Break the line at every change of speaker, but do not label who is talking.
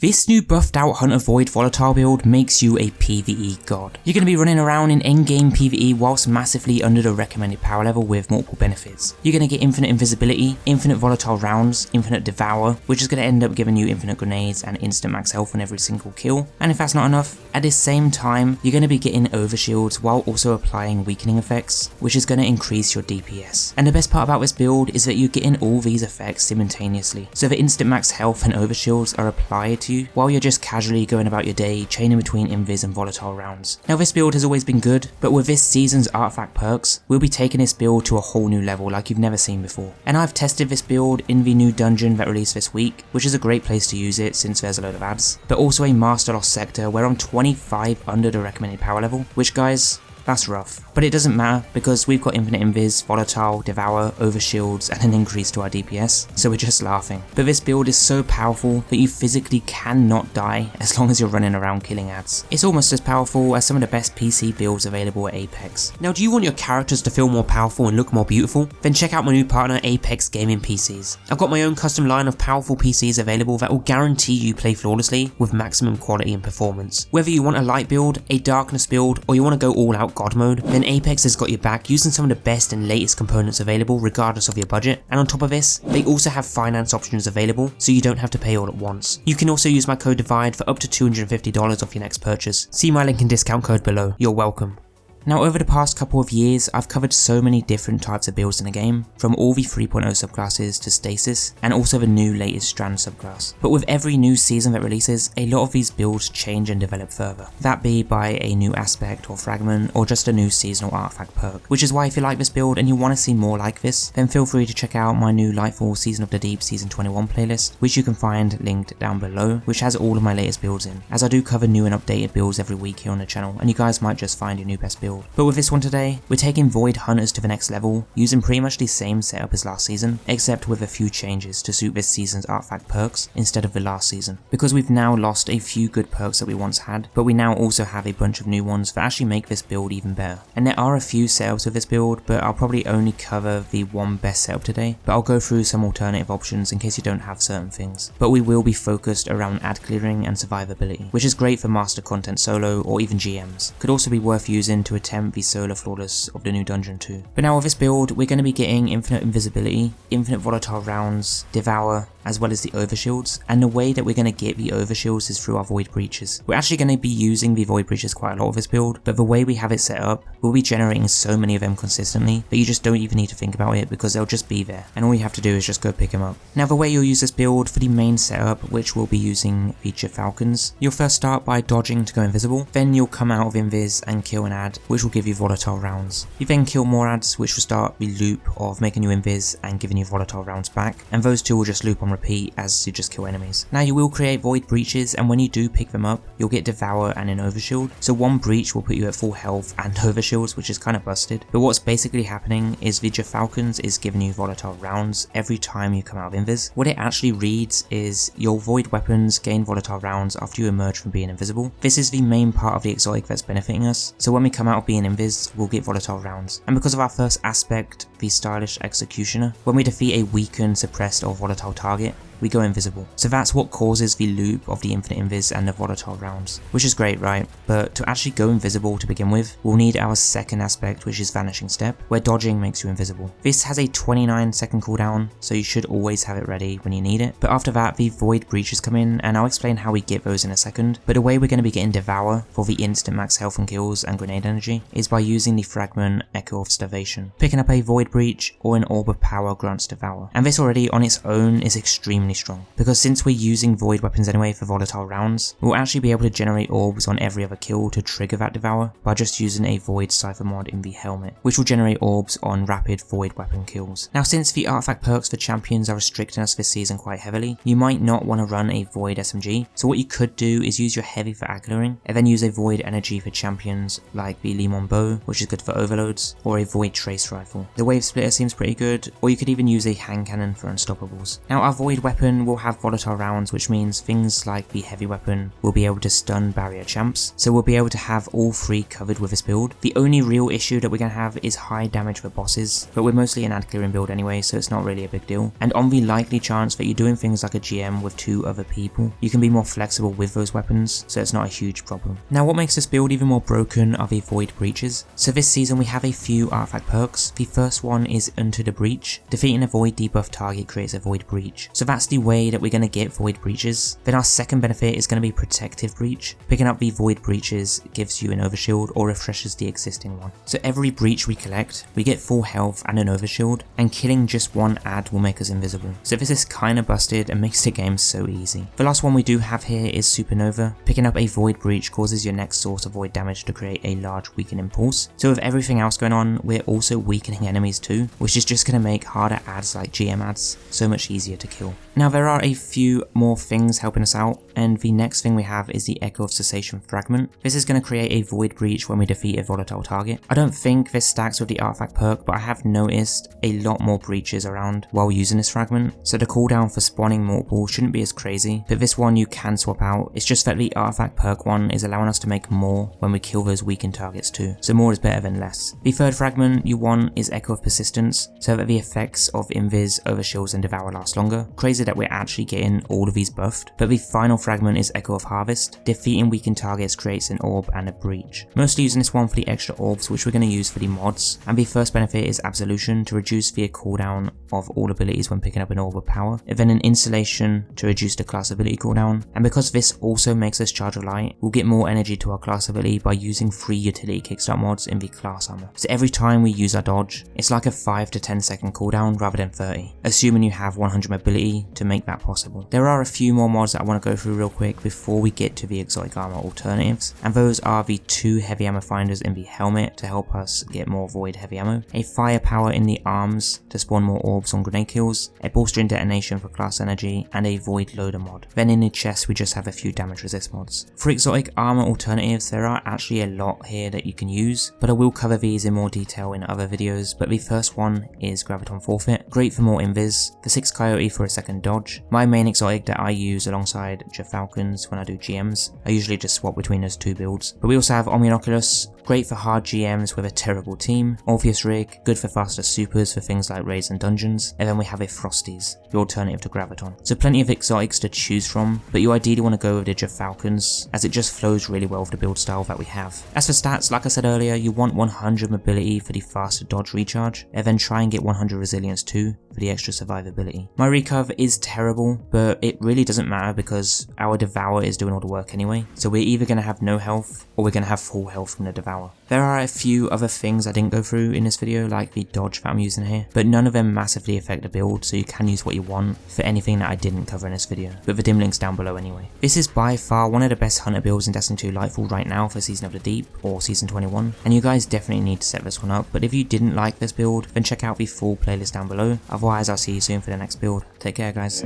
This new buffed out Hunter Void Volatile build makes you a PvE god. You're going to be running around in endgame PvE whilst massively under the recommended power level with multiple benefits. You're going to get infinite invisibility, infinite volatile rounds, infinite devour, which is going to end up giving you infinite grenades and instant max health on every single kill. And if that's not enough, at the same time, you're going to be getting overshields while also applying weakening effects, which is going to increase your DPS. And the best part about this build is that you're getting all these effects simultaneously. So the instant max health and overshields are applied to you while you're just casually going about your day chaining between invis and volatile rounds. Now this build has always been good, but with this season's artifact perks, we'll be taking this build to a whole new level like you've never seen before. And I've tested this build in the new dungeon that released this week, which is a great place to use it since there's a load of ads, but also a master lost sector where I'm 25 under the recommended power level, which guys, that's rough. But it doesn't matter because we've got infinite invis, volatile, devour, overshields and an increase to our DPS, so we're just laughing. But this build is so powerful that you physically cannot die as long as you're running around killing ads. It's almost as powerful as some of the best PC builds available at Apex. Now do you want your characters to feel more powerful and look more beautiful? Then check out my new partner Apex Gaming PCs. I've got my own custom line of powerful PCs available that will guarantee you play flawlessly with maximum quality and performance. Whether you want a light build, a darkness build, or you want to go all out god mode, then Apex has got your back using some of the best and latest components available regardless of your budget. And on top of this, they also have finance options available so you don't have to pay all at once. You can also use my code DIVIDE for up to $250 off your next purchase. See my link and discount code below. You're welcome. Now over the past couple of years, I've covered so many different types of builds in the game, from all the 3.0 subclasses to stasis, and also the new latest strand subclass. But with every new season that releases, a lot of these builds change and develop further. That be by a new aspect or fragment, or just a new seasonal artifact perk. Which is why if you like this build and you want to see more like this, then feel free to check out my new Lightfall Season of the Deep Season 21 playlist, which you can find linked down below, which has all of my latest builds in, as I do cover new and updated builds every week here on the channel, and you guys might just find your new best build. But with this one today, we're taking Void Hunters to the next level, using pretty much the same setup as last season, except with a few changes to suit this season's artifact perks instead of the last season. Because we've now lost a few good perks that we once had, but we now also have a bunch of new ones that actually make this build even better. And there are a few setups with this build, but I'll probably only cover the one best setup today, but I'll go through some alternative options in case you don't have certain things. But we will be focused around ad clearing and survivability, which is great for master content solo or even GMs. Could also be worth using to attempt the solar flawless of the new dungeon too. But now with this build, we're going to be getting infinite invisibility, infinite volatile rounds, devour, as well as the overshields, and the way that we're going to get the overshields is through our void breaches. We're actually going to be using the void breaches quite a lot of this build, but the way we have it set up, we'll be generating so many of them consistently that you just don't even need to think about it because they'll just be there, and all you have to do is just go pick them up. Now the way you'll use this build for the main setup, which we'll be using the Gyrfalcons, you'll first start by dodging to go invisible, then you'll come out of invis and kill an ad, which will give you volatile rounds. You then kill more ads, which will start the loop of making you invis and giving you volatile rounds back, and those two will just loop on repeat as you just kill enemies. Now you will create void breaches, and when you do pick them up, you'll get devour and an overshield. So one breach will put you at full health and overshields, which is kind of busted. But what's basically happening is the Gyrfalcons is giving you volatile rounds every time you come out of invis. What it actually reads is your void weapons gain volatile rounds after you emerge from being invisible. This is the main part of the exotic that's benefiting us. So when we come out of being invis, we'll get volatile rounds. And because of our first aspect, the stylish executioner, when we defeat a weakened, suppressed or volatile target, we go invisible. So that's what causes the loop of the infinite invis and the volatile rounds, which is great, right? But to actually go invisible to begin with, we'll need our second aspect, which is vanishing step, where dodging makes you invisible. This has a 29-second cooldown, so you should always have it ready when you need it. But after that, the void breaches come in, and I'll explain how we get those in a second. But the way we're going to be getting devour for the instant max health and kills and grenade energy is by using the fragment Echo of Starvation. Picking up a void breach or an orb of power grants devour. And this already on its own is extremely strong, because since we're using void weapons anyway for volatile rounds, we'll actually be able to generate orbs on every other kill to trigger that devour by just using a void cipher mod in the helmet, which will generate orbs on rapid void weapon kills. Now since the artifact perks for champions are restricting us this season quite heavily, you might not want to run a void SMG, so what you could do is use your heavy for ad clearing, and then use a void energy for champions like the Limon bow, which is good for overloads, or a void trace rifle. The wave splitter seems pretty good, or you could even use a hand cannon for unstoppables. Now our void weapon weapon will have volatile rounds, which means things like the heavy weapon will be able to stun barrier champs, so we'll be able to have all 3 covered with this build. The only real issue that we're going to have is high damage for bosses, but we're mostly an ad clearing build anyway, so it's not really a big deal. And on the likely chance that you're doing things like a GM with 2 other people, you can be more flexible with those weapons, so it's not a huge problem. Now what makes this build even more broken are the void breaches. So this season we have a few artifact perks. The first one is Into the Breach. Defeating a void debuff target creates a void breach. So that's the way that we're going to get void breaches. Then our second benefit is going to be Protective Breach. Picking up the void breaches gives you an overshield or refreshes the existing one. So every breach we collect, we get full health and an overshield, and killing just one ad will make us invisible. So this is kinda busted and makes the game so easy. The last one we do have here is Supernova. Picking up a void breach causes your next source of void damage to create a large weakening pulse. So with everything else going on, we're also weakening enemies too, which is just going to make harder ads like GM ads so much easier to kill. Now there are a few more things helping us out, and the next thing we have is the Echo of Cessation Fragment. This is going to create a void breach when we defeat a volatile target. I don't think this stacks with the artifact perk, but I have noticed a lot more breaches around while using this fragment, so the cooldown for spawning multiple shouldn't be as crazy, but this one you can swap out. It's just that the artifact perk one is allowing us to make more when we kill those weakened targets too, so more is better than less. The third fragment you want is Echo of Persistence, so that the effects of invis, overshields and devour last longer. Crazy that we're actually getting all of these buffed. But the final fragment is Echo of Harvest. Defeating weakened targets creates an orb and a breach. Mostly using this one for the extra orbs, which we're going to use for the mods. And the first benefit is Absolution to reduce the cooldown of all abilities when picking up an orb of power. And then an Installation to reduce the class ability cooldown. And because this also makes us charge a light, we'll get more energy to our class ability by using 3 utility kickstart mods in the class armor. So every time we use our dodge, it's like a 5 to 10 second cooldown rather than 30, assuming you have 100 mobility to make that possible. There are a few more mods that I want to go through real quick before we get to the exotic armor alternatives, and those are the 2 heavy ammo finders in the helmet to help us get more void heavy ammo, a firepower in the arms to spawn more orbs on grenade kills, a bolstering detonation for class energy, and a void loader mod. Then in the chest we just have a few damage resist mods. For exotic armor alternatives there are actually a lot here that you can use, but I will cover these in more detail in other videos. But the first one is Graviton Forfeit, great for more invis, the 6 Coyote for a second dodge. My main exotic that I use alongside Gyrfalcons when I do GMs, I usually just swap between those 2 builds. But we also have Omnioculus, great for hard GMs with a terrible team, Orpheus Rig, good for faster supers for things like raids and dungeons, and then we have a Frostees, the alternative to Graviton. So plenty of exotics to choose from, but you ideally want to go with the Gyrfalcons as it just flows really well with the build style that we have. As for stats, like I said earlier, you want 100 mobility for the faster dodge recharge, and then try and get 100 resilience too for the extra survivability. My recov is terrible, but it really doesn't matter because our devour is doing all the work anyway, so we're either going to have no health or we're going to have full health from the devour. There are a few other things I didn't go through in this video, like the dodge that I'm using here, but none of them massively affect the build, so you can use what you want for anything that I didn't cover in this video, but the dim link's down below anyway. This is by far one of the best hunter builds in Destiny 2 Lightfall right now for Season of the Deep or Season 21, and you guys definitely need to set this one up. But if you didn't like this build, then check out the full playlist down below. Otherwise I'll see you soon for the next build. Take care guys.